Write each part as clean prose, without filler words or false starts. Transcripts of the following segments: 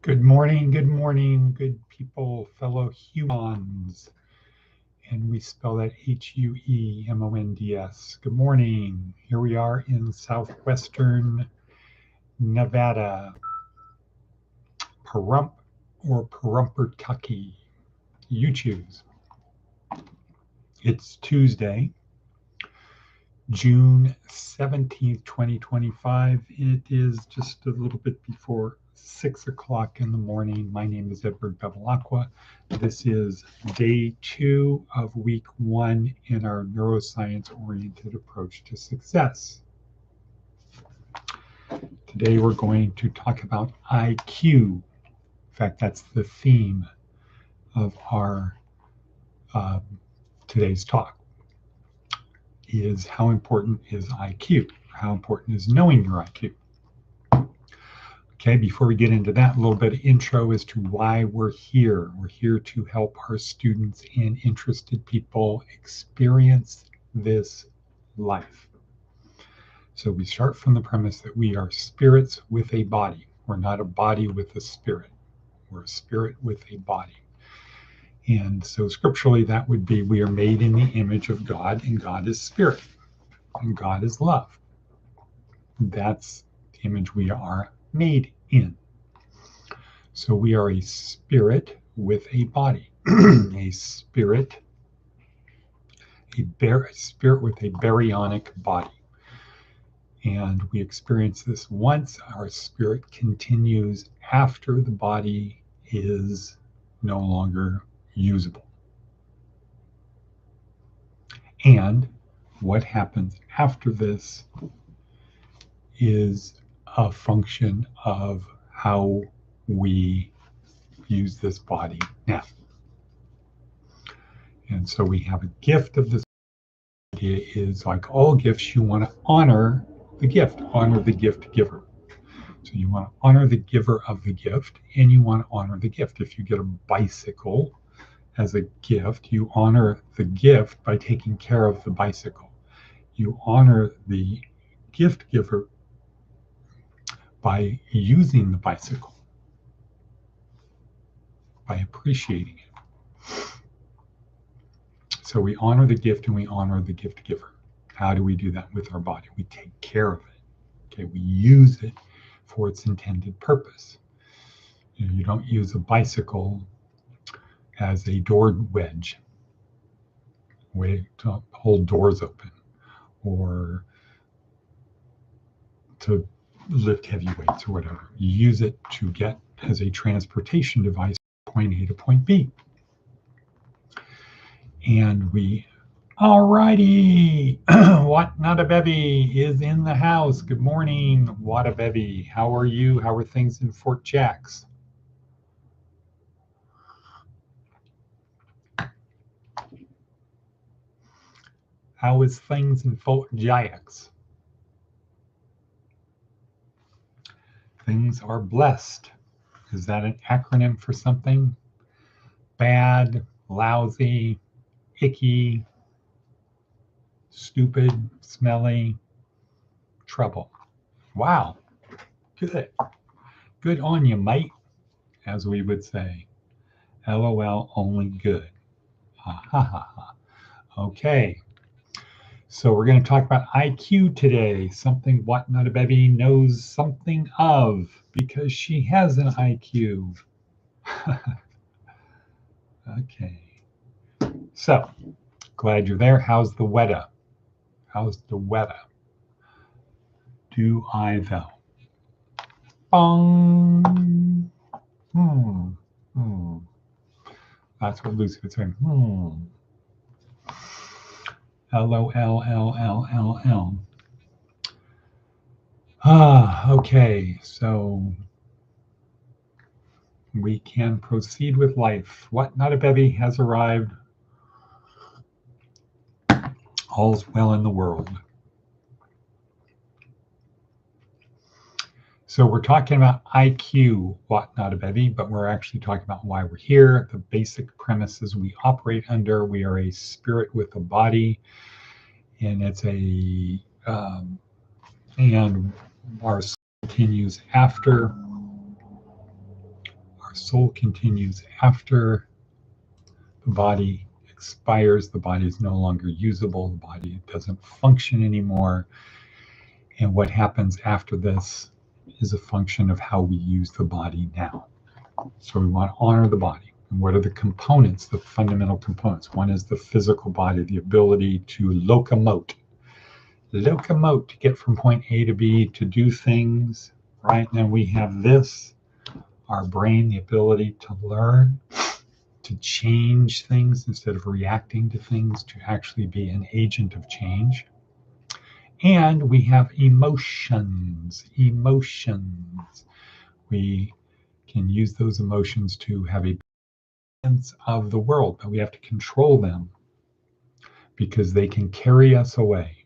good morning, good people, fellow humans. And we spell that Huemonds. Good morning. Here we are in southwestern Nevada, Pahrump or Pahrumpertucky. You choose. It's Tuesday, June 17th, 2025. It is just a little bit before 6 o'clock in the morning. My name is Edward Bevilacqua. This is day 2 of week 1 in our neuroscience-oriented approach to success. Today we're going to talk about IQ. In fact, that's the theme of our today's talk. Is how important is IQ? How important is knowing your IQ? Okay, before we get into that, a little bit of intro as to why we're here. We're here to help our students and interested people experience this life. So we start from the premise that we are spirits with a body. We're not a body with a spirit. We're a spirit with a body. And so scripturally, that would be we are made in the image of God, and God is spirit, and God is love. That's the image we are made in. So we are a spirit with a body, a spirit with a baryonic body. And we experience this once. Our spirit continues after the body is no longer usable. And what happens after this is a function of how we use this body now. And so we have a gift of this. Idea is like all gifts, you want to honor the gift giver. So you want to honor the giver of the gift, and you want to honor the gift. If you get a bicycle as a gift, you honor the gift by taking care of the bicycle. You honor the gift giver by using the bicycle, by appreciating it. So we honor the gift and we honor the gift giver. How do we do that with our body? We take care of it. Okay, we use it for its intended purpose. You don't use a bicycle as a door wedge, way to hold doors open, or to lift heavy weights or whatever. You use it to get as a transportation device from point A to point B. And alrighty, What Not a Bevy is in the house. Good morning, What a Bevy. How are you? How are things in Fort Jacks? How is things in Fort Jacks? Things are blessed. Is that an acronym for something? Bad, lousy, icky, stupid, smelly, trouble. Wow, good. Good on you, mate, as we would say. LOL, only good. Ha ha ha ha. Okay. So we're going to talk about IQ today, something What Not a Bevy knows something of because she has an IQ. Okay. So, glad you're there. How's the weather? How's the weather? Do I though? Bong. That's what Lucy would say. LOL. Okay, so we can proceed with life. What Not a Bevy has arrived. All's well in the world. So we're talking about IQ, What Not a Bevy, but we're actually talking about why we're here. The basic premises we operate under. We are a spirit with a body, and it's and our soul continues after soul continues after the body expires. The body is no longer usable. The body doesn't function anymore. And what happens after this is a function of how we use the body now. So we want to honor the body. And what are the components, the fundamental components? One is the physical body, the ability to locomote, to get from point A to B, to do things, right? And then we have this, our brain, the ability to learn, to change things instead of reacting to things, to actually be an agent of change. And we have emotions. We can use those emotions to have a sense of the world, but we have to control them because they can carry us away,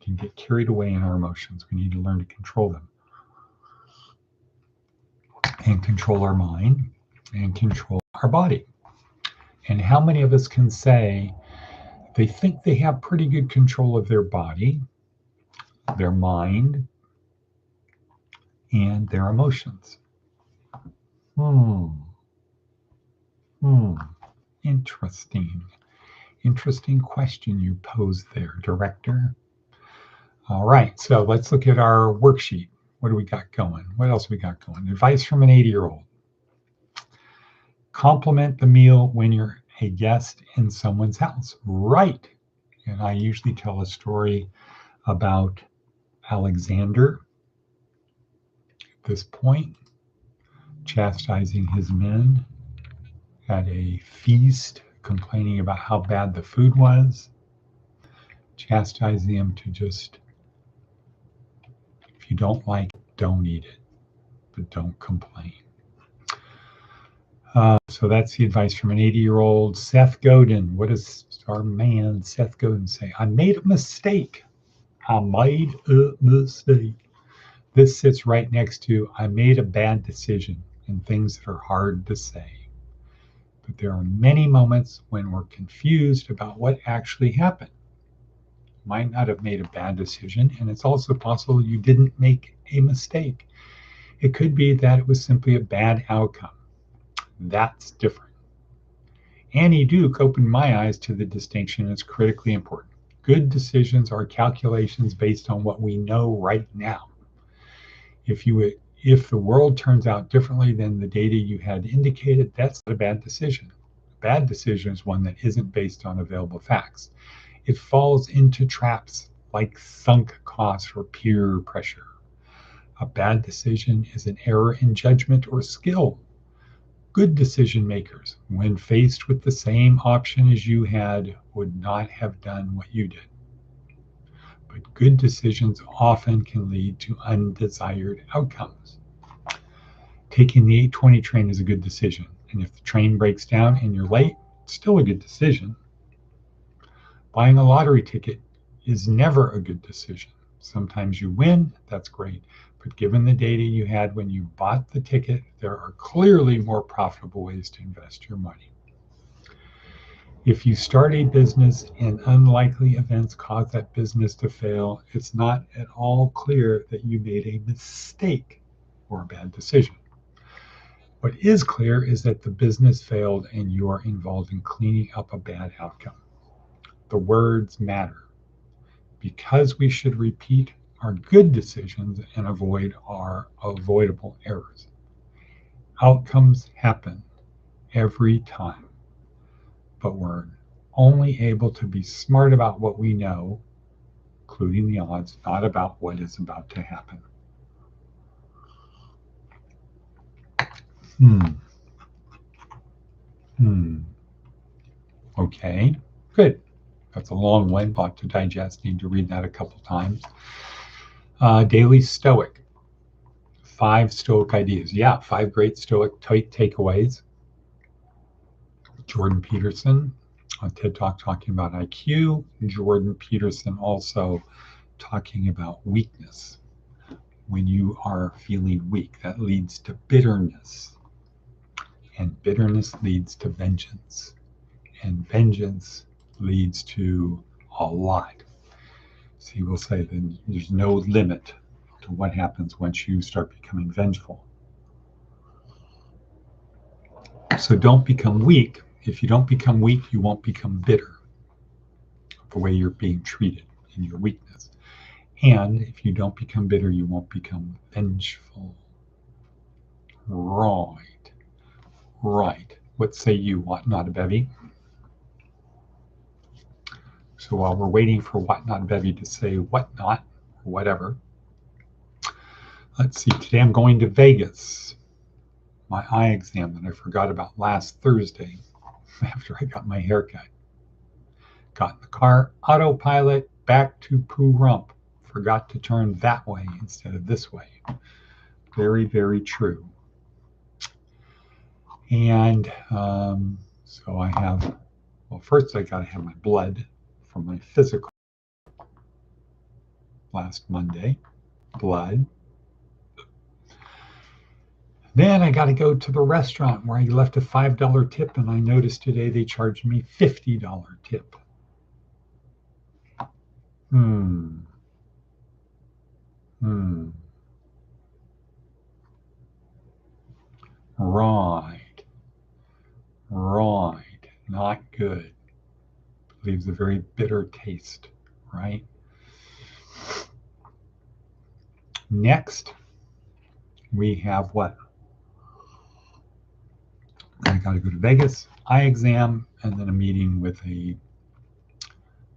can get carried away in our emotions. We need to learn to control them and control our mind and control our body. And how many of us can say they think they have pretty good control of their body, their mind, and their emotions? Interesting. Interesting question you posed there, director. All right, so let's look at our worksheet. What do we got going? What else we got going? Advice from an 80-year-old. Compliment the meal when you're a guest in someone's house. Right. And I usually tell a story about Alexander at this point, chastising his men at a feast, complaining about how bad the food was, chastising them to just, if you don't like it, don't eat it, but don't complain. So that's the advice from an 80-year-old. Seth Godin. What does our man Seth Godin say? I made a mistake. I made a mistake. This sits right next to I made a bad decision and things that are hard to say. But there are many moments when we're confused about what actually happened. You might not have made a bad decision, and it's also possible you didn't make a mistake. It could be that it was simply a bad outcome. That's different. Annie Duke opened my eyes to the distinction. It's critically important. Good decisions are calculations based on what we know right now. If the world turns out differently than the data you had indicated, that's not a bad decision. A bad decision is one that isn't based on available facts. It falls into traps like sunk costs or peer pressure. A bad decision is an error in judgment or skill. Good decision makers, when faced with the same option as you had, would not have done what you did. But good decisions often can lead to undesired outcomes. Taking the 8:20 train is a good decision, and if the train breaks down and you're late, it's still a good decision. Buying a lottery ticket is never a good decision. Sometimes you win, that's great, but given the data you had when you bought the ticket, there are clearly more profitable ways to invest your money. If you start a business and unlikely events cause that business to fail, it's not at all clear that you made a mistake or a bad decision. What is clear is that the business failed and you are involved in cleaning up a bad outcome. The words matter, because we should repeat our good decisions and avoid our avoidable errors. Outcomes happen every time, but we're only able to be smart about what we know, including the odds, not about what is about to happen. Okay, good. That's a long one, thought to digest. Need to read that a couple times. Daily Stoic. 5 Stoic ideas. Yeah, 5 great Stoic takeaways. Jordan Peterson on TED Talk talking about IQ. Jordan Peterson also talking about weakness. When you are feeling weak, that leads to bitterness. And bitterness leads to vengeance. And vengeance leads to a lot. So he will say that there's no limit to what happens once you start becoming vengeful. So don't become weak. If you don't become weak, you won't become bitter the way you're being treated in your weakness. And if you don't become bitter, you won't become vengeful. Right. Right. What say you, What Not a Bevy? So while we're waiting for What Not a Bevy to say what not, or whatever, let's see. Today I'm going to Vegas. My eye exam that I forgot about last Thursday after I got my hair cut. Got in the car, autopilot, back to Pooh Rump. Forgot to turn that way instead of this way. Very, very true. And so I have, well, first I got to have my blood from my physical last Monday. Blood. Then I got to go to the restaurant where I left a $5 tip, and I noticed today they charged me $50 tip. Right. Right. Not good. Leaves a very bitter taste, right? Next, we have what? I got to go to Vegas, eye exam, and then a meeting with a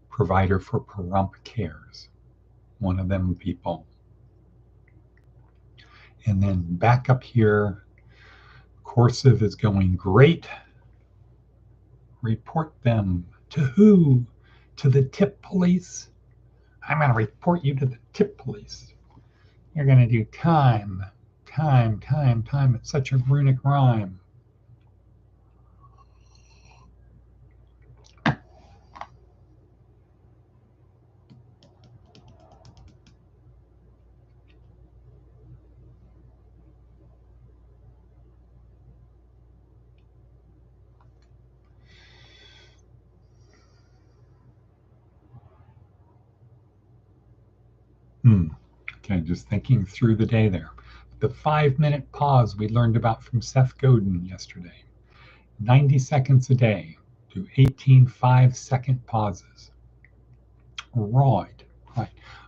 provider for Pahrump Cares, one of them people. And then back up here, Corsiv is going great. Report them to who? To the tip police? I'm going to report you to the tip police. You're going to do time. It's such a runic rhyme. Okay, just thinking through the day there. The 5-minute pause we learned about from Seth Godin yesterday. 90 seconds a day. Do 18 5-second pauses. Right.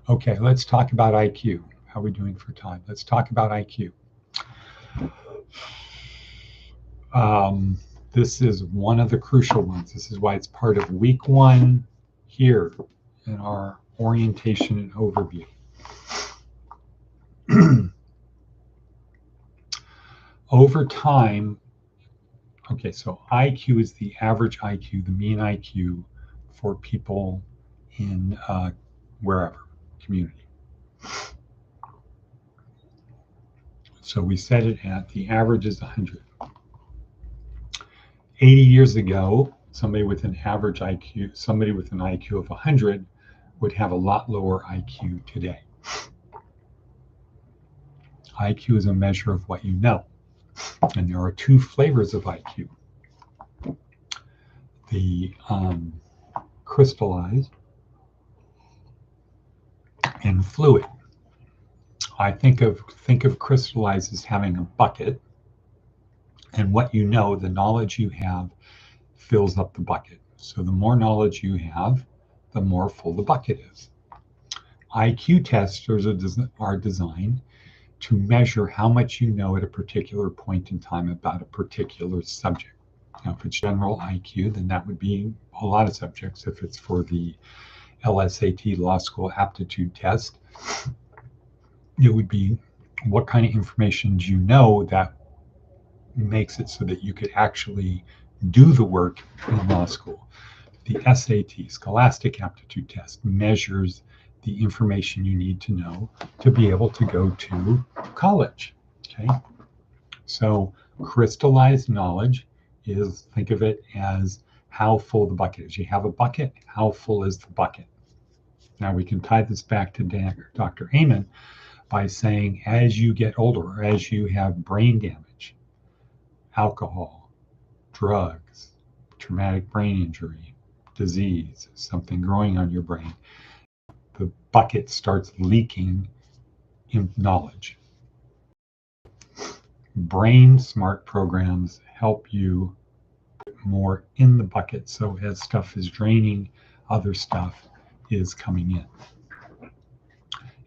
Okay, let's talk about IQ. How are we doing for time? Let's talk about IQ. This is one of the crucial ones. This is why it's part of week 1 here in our orientation and overview. Over time, okay, so IQ is the average IQ, the mean IQ for people in wherever, community. So we set it at the average is 100. 80 years ago, somebody with an average IQ, somebody with an IQ of 100 would have a lot lower IQ today. IQ is a measure of what you know. And there are 2 flavors of IQ. The crystallized and fluid. I think of crystallized as having a bucket, and what you know, the knowledge you have, fills up the bucket. So the more knowledge you have, the more full the bucket is. IQ tests are designed to measure how much you know at a particular point in time about a particular subject. Now, if it's general IQ, then that would be a lot of subjects. If it's for the LSAT, Law School Aptitude Test, it would be what kind of information do you know that makes it so that you could actually do the work in law school. The SAT, Scholastic Aptitude Test, measures the information you need to know to be able to go to college. Okay, so crystallized knowledge is, think of it as how full the bucket is. You have a bucket, how full is the bucket? Now we can tie this back to Dr. Amen by saying as you get older, or as you have brain damage, alcohol, drugs, traumatic brain injury, disease, something growing on your brain, the bucket starts leaking in knowledge. Brain smart programs help you put more in the bucket, so as stuff is draining, other stuff is coming in.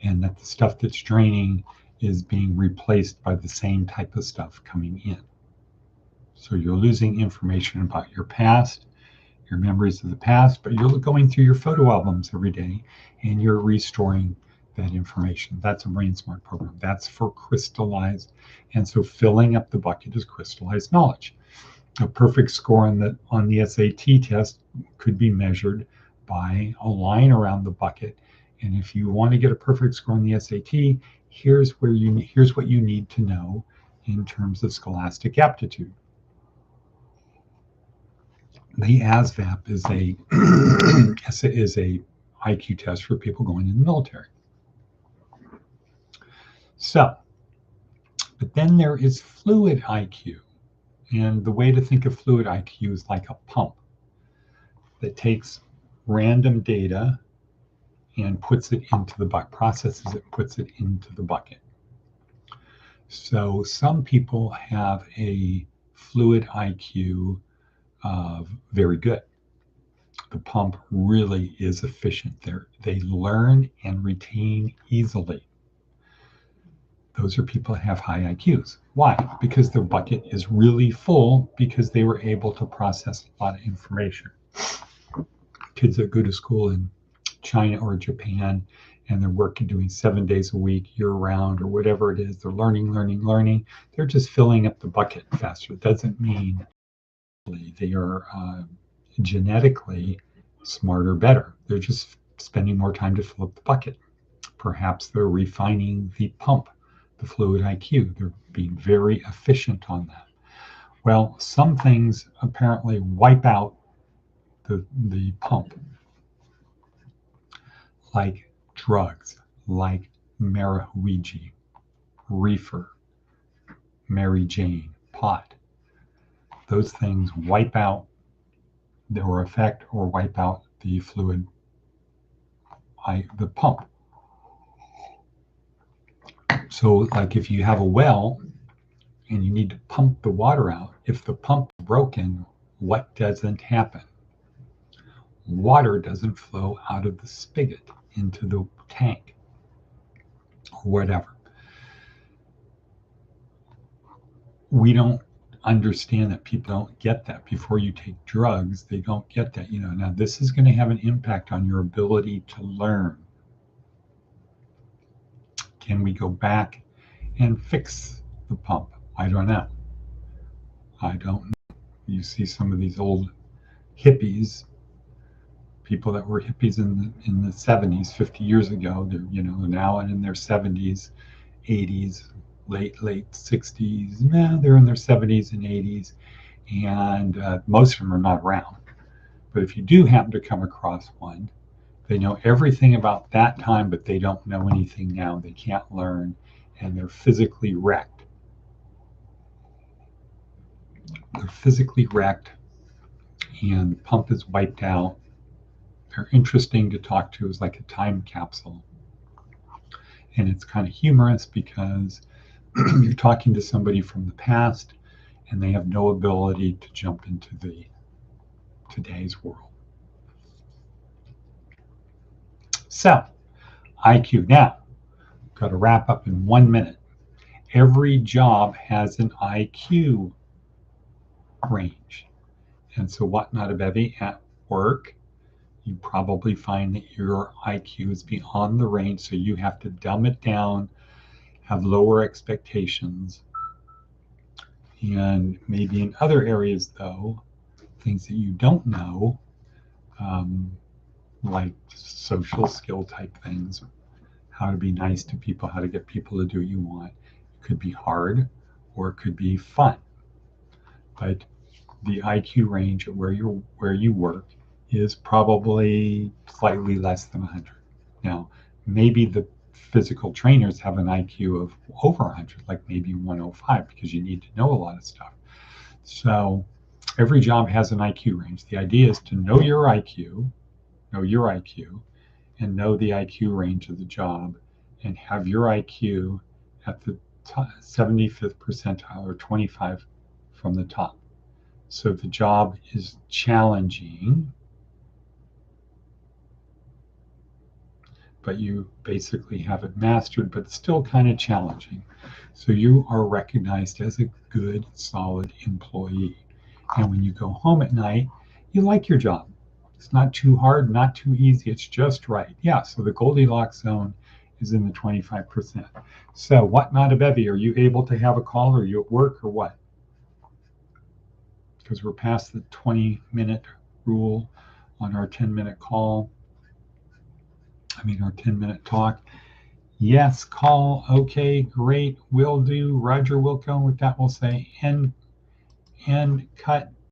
And that the stuff that's draining is being replaced by the same type of stuff coming in. So you're losing information about your past, your memories of the past, but you're going through your photo albums every day and you're restoring that information. That's a brain smart program. That's for crystallized. And so filling up the bucket is crystallized knowledge. A perfect score on the SAT test could be measured by a line around the bucket. And if you want to get a perfect score on the SAT, here's what you need to know in terms of scholastic aptitude. The ASVAB is a IQ test for people going in the military. So, but then there is fluid IQ. And the way to think of fluid IQ is like a pump that takes random data and puts it into the bucket, processes it, puts it into the bucket. So some people have a fluid IQ of very good. The pump really is efficient. They learn and retain easily. Those are people that have high IQs. Why? Because their bucket is really full because they were able to process a lot of information. Kids that go to school in China or Japan and they're working doing 7 days a week, year round, or whatever it is, they're learning. They're just filling up the bucket faster. It doesn't mean they are genetically smarter, better. They're just spending more time to fill up the bucket. Perhaps they're refining the pump, the fluid IQ. They're being very efficient on that. Well, some things apparently wipe out the pump, like drugs, like marijuana, reefer, Mary Jane, pot. Those things wipe out or affect or wipe out the fluid, the pump. So like if you have a well and you need to pump the water out, if the pump is broken, what doesn't happen? Water doesn't flow out of the spigot into the tank or whatever. We don't understand that. People don't get that. Before you take drugs, they don't get that. Now this is going to have an impact on your ability to learn. Can we go back and fix the pump? I don't know. You see some of these old hippies, people that were hippies in the 70s, 50 years ago. They're now in their 70s, 80s, late 60s. Nah, they're in their 70s and 80s, and most of them are not around. But if you do happen to come across one, they know everything about that time, but they don't know anything now. They can't learn, and they're physically wrecked. They're physically wrecked, and the pump is wiped out. They're interesting to talk to as like a time capsule. And it's kind of humorous because you're talking to somebody from the past and they have no ability to jump into the today's world. So, IQ. Now, got to wrap up in 1 minute. Every job has an IQ range. And so what not a bevy at work, you probably find that your IQ is beyond the range, so you have to dumb it down, have lower expectations. And maybe in other areas, though, things that you don't know, like social skill type things, how to be nice to people, how to get people to do what you want. It could be hard or it could be fun. But the IQ range of where you work is probably slightly less than 100. Now, maybe the physical trainers have an IQ of over 100, like maybe 105, because you need to know a lot of stuff. So every job has an IQ range. The idea is to know your IQ, and know the IQ range of the job, and have your IQ at the 75th percentile, or 25 from the top. So the job is challenging, but you basically have it mastered, but still kind of challenging. So you are recognized as a good, solid employee. And when you go home at night, you like your job. It's not too hard, not too easy. It's just right. Yeah, so the Goldilocks zone is in the 25%. So what not a bevy? Are you able to have a call? Are you at work or what? Because we're past the 20-minute rule on our 10-minute call. Our 10-minute talk. Yes, call. Okay, great. Will do. Roger will go. With that, we'll say end cut.